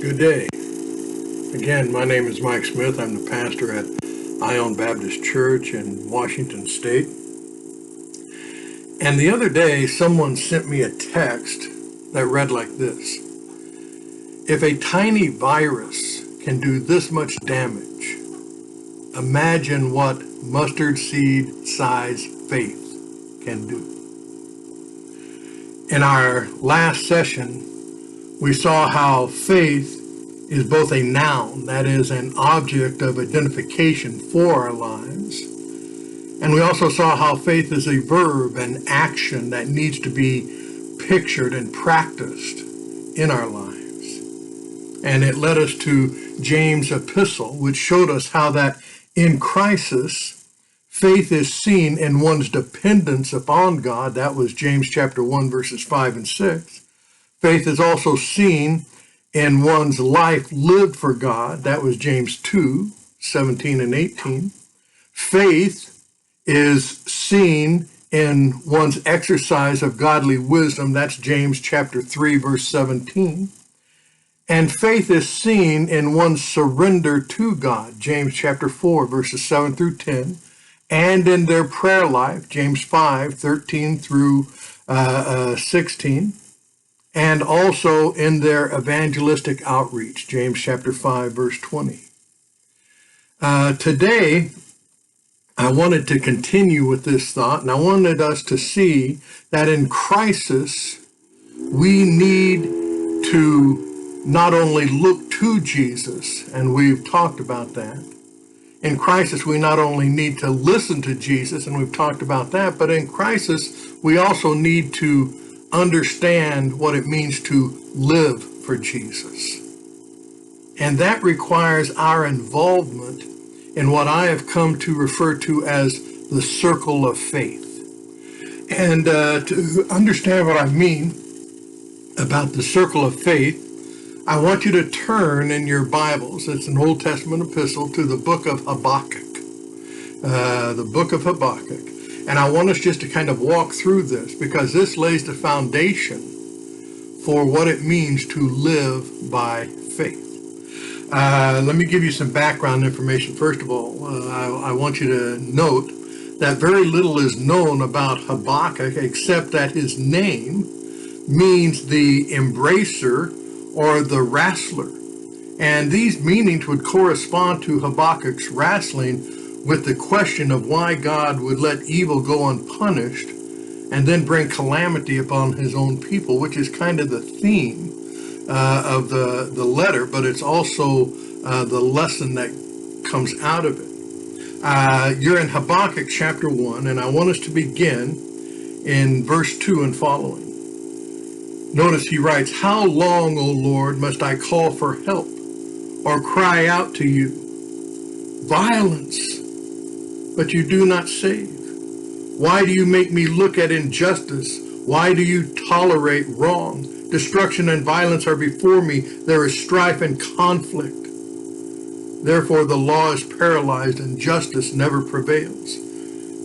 Good day. Again, my name is Mike Smith. I'm the pastor at Ion Baptist Church in Washington State. And the other day, someone sent me a text that read like this. If a tiny virus can do this much damage, imagine what mustard seed size faith can do. In our last session, we saw how faith is both a noun, that is, an object of identification for our lives. And we also saw how faith is a verb, an action that needs to be pictured and practiced in our lives. And it led us to James' epistle, which showed us how that in crisis, faith is seen in one's dependence upon God. That was James chapter 1, verses 5 and 6. Faith is also seen in one's life lived for God. That was James 2, 17 and 18. Faith is seen in one's exercise of godly wisdom. That's James chapter 3, verse 17. And faith is seen in one's surrender to God. James chapter 4, verses 7 through 10. And in their prayer life, James 5, 13 through 16. And also in their evangelistic outreach, James chapter 5, verse 20. Today, I wanted to continue with this thought, and I wanted us to see that in crisis, we need to not only look to Jesus, and we've talked about that. In crisis, we not only need to listen to Jesus, and we've talked about that, but in crisis, we also need to understand what it means to live for Jesus. And that requires our involvement in what I have come to refer to as the circle of faith. And to understand what I mean about the circle of faith, I want you to turn in your Bibles, it's an Old Testament epistle, to the book of Habakkuk. The book of Habakkuk. And I want us just to kind of walk through this because this lays the foundation for what it means to live by faith. Let me give you some background information. First of all, I want you to note that very little is known about Habakkuk except that his name means the embracer or the wrestler. And these meanings would correspond to Habakkuk's wrestling with the question of why God would let evil go unpunished and then bring calamity upon his own people, which is kind of the theme of the letter, but it's also the lesson that comes out of it. You're in Habakkuk chapter 1, and I want us to begin in verse 2 and following. Notice he writes, "How long, O Lord, must I call for help or cry out to you? Violence, but you do not save. Why do you make me look at injustice? Why do you tolerate wrong? Destruction and violence are before me. There is strife and conflict. Therefore the law is paralyzed and justice never prevails.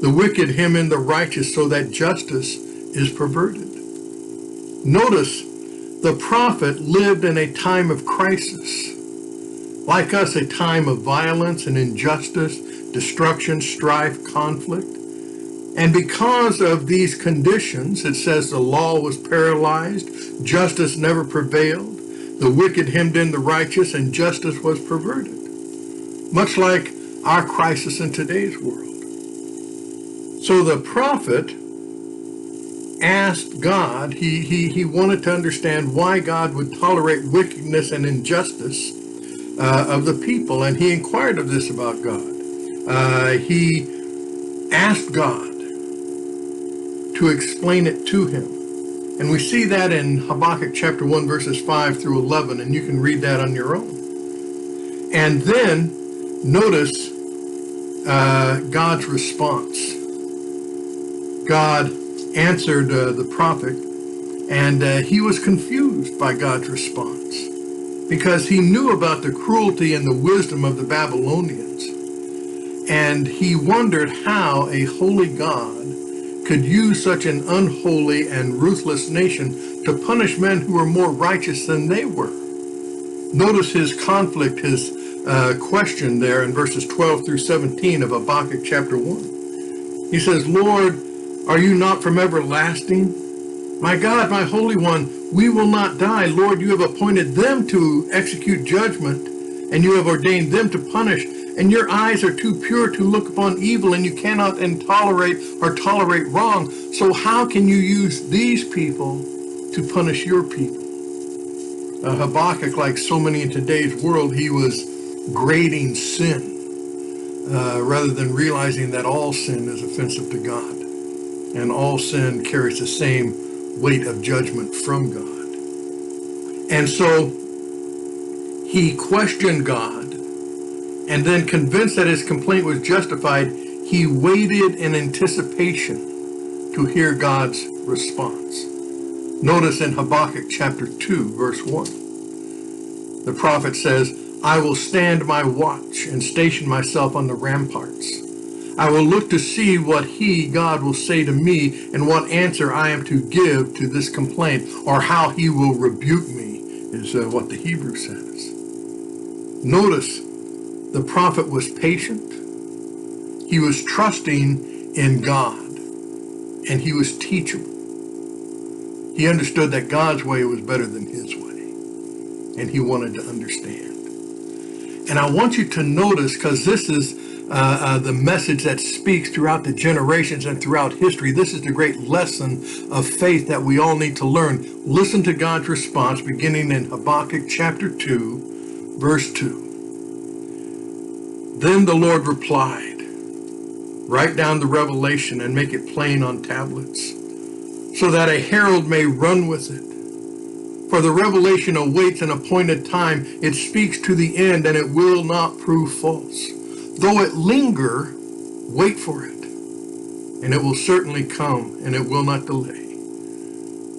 The wicked hem in the righteous so that justice is perverted." Notice the prophet lived in a time of crisis. Like us, a time of violence and injustice, destruction, strife, conflict. And because of these conditions, it says the law was paralyzed, justice never prevailed, the wicked hemmed in the righteous, and justice was perverted. Much like our crisis in today's world. So the prophet asked God, he wanted to understand why God would tolerate wickedness and injustice of the people, and he inquired of this about God. He asked God to explain it to him. And we see that in Habakkuk chapter 1, verses 5 through 11, and you can read that on your own. And then notice God's response. God answered the prophet, and he was confused by God's response because he knew about the cruelty and the wisdom of the Babylonians. And he wondered how a holy God could use such an unholy and ruthless nation to punish men who were more righteous than they were. Notice his conflict, his question there in verses 12 through 17 of Habakkuk chapter 1. He says, Lord, are you not from everlasting? My God, my Holy One, we will not die. Lord, you have appointed them to execute judgment, and you have ordained them to punish. And your eyes are too pure to look upon evil, and you cannot tolerate wrong. So how can you use these people to punish your people? Habakkuk, like so many in today's world, he was grading sin rather than realizing that all sin is offensive to God, and all sin carries the same weight of judgment from God. And so he questioned God, and then, convinced that his complaint was justified, he waited in anticipation to hear God's response. Notice in Habakkuk chapter 2, verse 1, the prophet says, I will stand my watch and station myself on the ramparts. I will look to see what he, God, will say to me, and what answer I am to give to this complaint, or how he will rebuke me, is what the Hebrew says. Notice the prophet was patient. He was trusting in God, and he was teachable. He understood that God's way was better than his way, and he wanted to understand. And I want you to notice, because this is the message that speaks throughout the generations and throughout history. This is the great lesson of faith that we all need to learn. Listen to God's response beginning in Habakkuk chapter 2, verse 2. Then the Lord replied, write down the revelation and make it plain on tablets, so that a herald may run with it. For the revelation awaits an appointed time. It speaks to the end, and it will not prove false. Though it linger, wait for it, and it will certainly come, and it will not delay.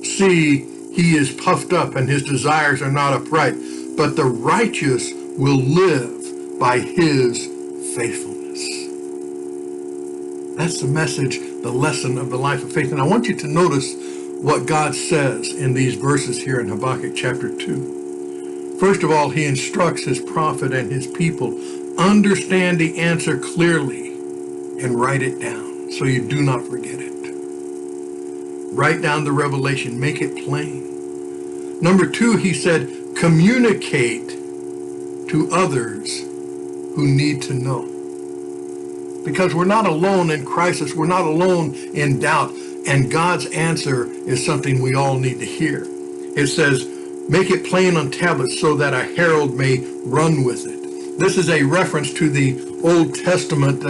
See, he is puffed up, and his desires are not upright, but the righteous will live by his faithfulness. That's the message, the lesson of the life of faith. And I want you to notice what God says in these verses here in Habakkuk chapter 2. First of all, he instructs his prophet and his people, understand the answer clearly and write it down so you do not forget it. Write down the revelation, make it plain. Number two, he said, communicate to others who need to know. Because we're not alone in crisis, we're not alone in doubt, and God's answer is something we all need to hear. It says, make it plain on tablets so that a herald may run with it. This is a reference to the Old Testament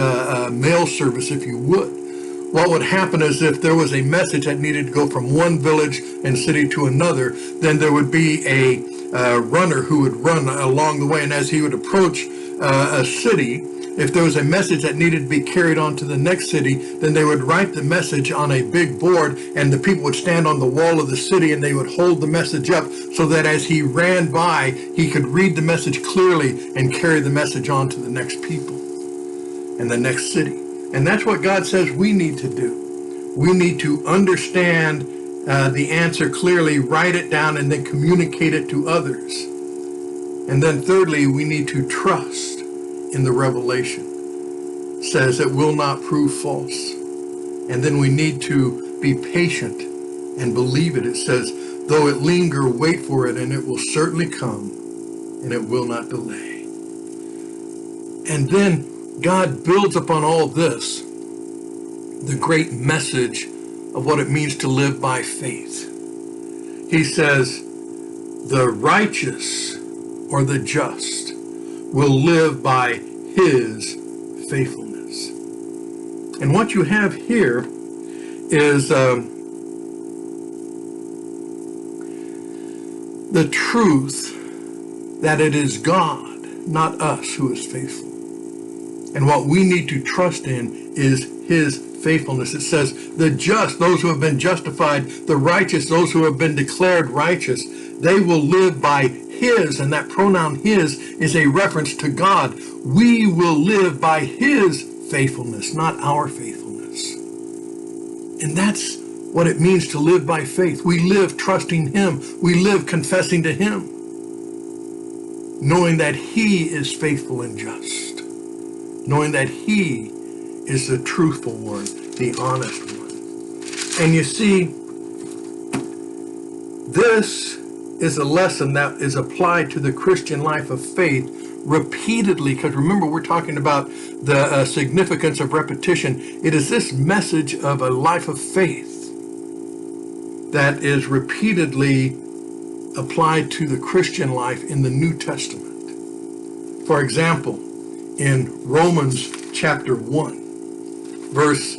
mail service, if you would. What would happen is if there was a message that needed to go from one village and city to another, then there would be a runner who would run along the way, and as he would approach a city, if there was a message that needed to be carried on to the next city, then they would write the message on a big board, and the people would stand on the wall of the city, and they would hold the message up so that as he ran by, he could read the message clearly and carry the message on to the next people and the next city. And that's what God says we need to do. We need to understand the answer clearly, write it down, and then communicate it to others. And then thirdly, we need to trust in the revelation. It says it will not prove false. And then we need to be patient and believe it. It says, though it linger, wait for it, and it will certainly come, and it will not delay. And then God builds upon all this the great message of what it means to live by faith. He says, the righteous or the just will live by his faithfulness. And what you have here is the truth that it is God, not us, who is faithful. And what we need to trust in is his faithfulness. It says, the just, those who have been justified, the righteous, those who have been declared righteous, they will live by his, and that pronoun his is a reference to God. We will live by his faithfulness, not our faithfulness. And that's what it means to live by faith. We live trusting him. We live confessing to him. knowing that he is faithful and just, knowing that he is the truthful one, the honest one. And you see, this is a lesson that is applied to the Christian life of faith repeatedly, because remember, we're talking about the significance of repetition. It is this message of a life of faith that is repeatedly applied to the Christian life in the New Testament. For example, in Romans chapter 1, verse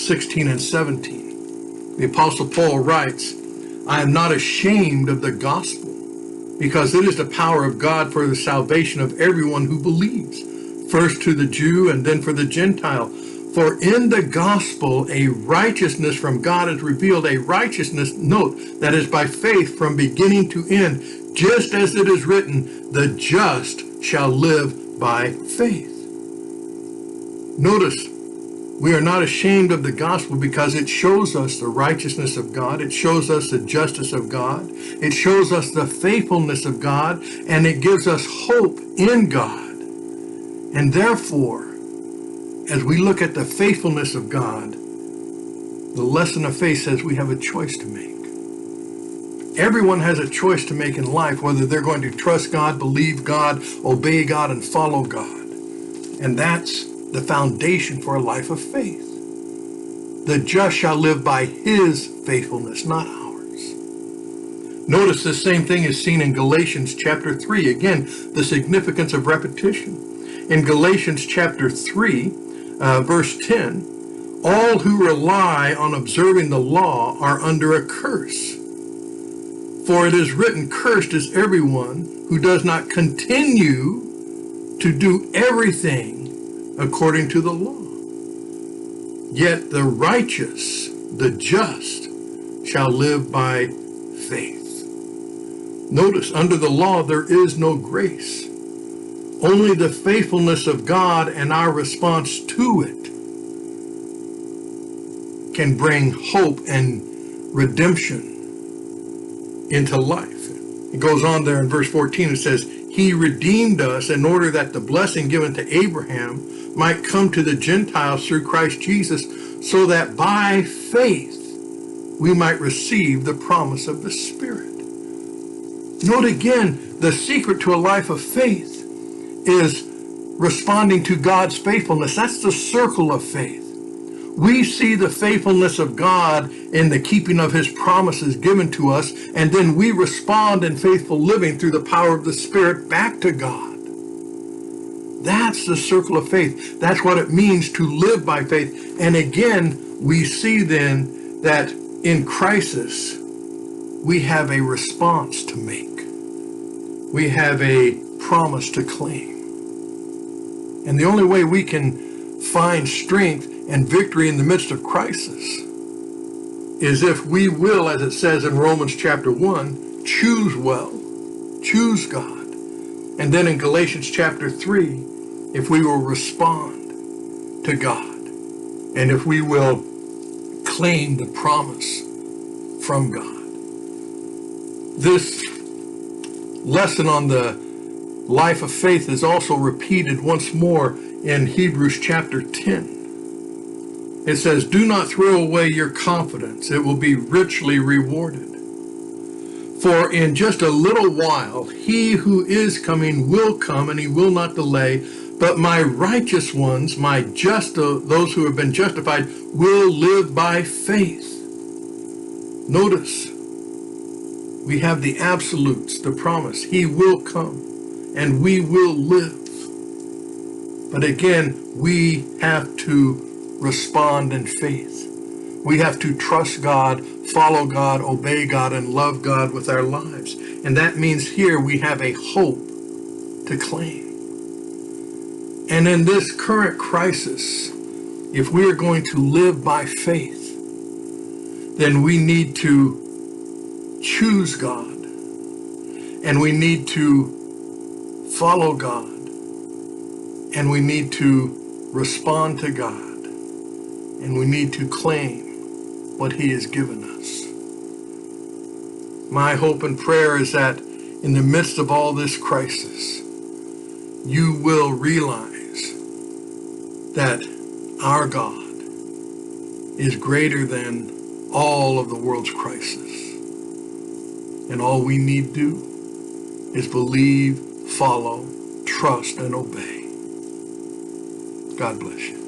16 and 17, the Apostle Paul writes, I am not ashamed of the gospel, because it is the power of God for the salvation of everyone who believes, first to the Jew and then for the Gentile. For in the gospel a righteousness from God is revealed, a righteousness, note, that is by faith from beginning to end, just as it is written, the just shall live by faith. Notice, we are not ashamed of the gospel because it shows us the righteousness of God. It shows us the justice of God. It shows us the faithfulness of God, and it gives us hope in God. And therefore, as we look at the faithfulness of God, the lesson of faith says we have a choice to make. Everyone has a choice to make in life, whether they're going to trust God, believe God, obey God, and follow God. And that's the foundation for a life of faith. The just shall live by his faithfulness, not ours. Notice the same thing is seen in Galatians chapter 3. Again, the significance of repetition. In Galatians chapter 3, verse 10, all who rely on observing the law are under a curse. For it is written, cursed is everyone who does not continue to do everything according to the law. Yet the righteous, the just, shall live by faith. Notice, under the law there is no grace. Only the faithfulness of God and our response to it can bring hope and redemption into life. It goes on there in verse 14, it says, he redeemed us in order that the blessing given to Abraham might come to the Gentiles through Christ Jesus, so that by faith we might receive the promise of the Spirit. Note again, the secret to a life of faith is responding to God's faithfulness. That's the circle of faith. We see the faithfulness of God in the keeping of his promises given to us, and then we respond in faithful living through the power of the Spirit back to God. That's the circle of faith. That's what it means to live by faith. And again, we see then that in crisis, we have a response to make. We have a promise to claim. And the only way we can find strength and victory in the midst of crisis is if we will, as it says in Romans chapter 1, choose well, choose God. And then in Galatians chapter 3, if we will respond to God, and if we will claim the promise from God. This lesson on the life of faith is also repeated once more in Hebrews chapter 10. It says, do not throw away your confidence. It will be richly rewarded. For in just a little while, he who is coming will come, and he will not delay. But my righteous ones, those who have been justified, will live by faith. Notice, we have the absolutes, the promise. He will come, and we will live. But again, we have to respond in faith. We have to trust God, follow God, obey God, and love God with our lives. And that means here we have a hope to claim. And in this current crisis, if we are going to live by faith, then we need to choose God, and we need to follow God, and we need to respond to God, and we need to claim what he has given us. My hope and prayer is that in the midst of all this crisis, you will realize that our God is greater than all of the world's crisis. And all we need to do is believe, follow, trust, and obey. God bless you.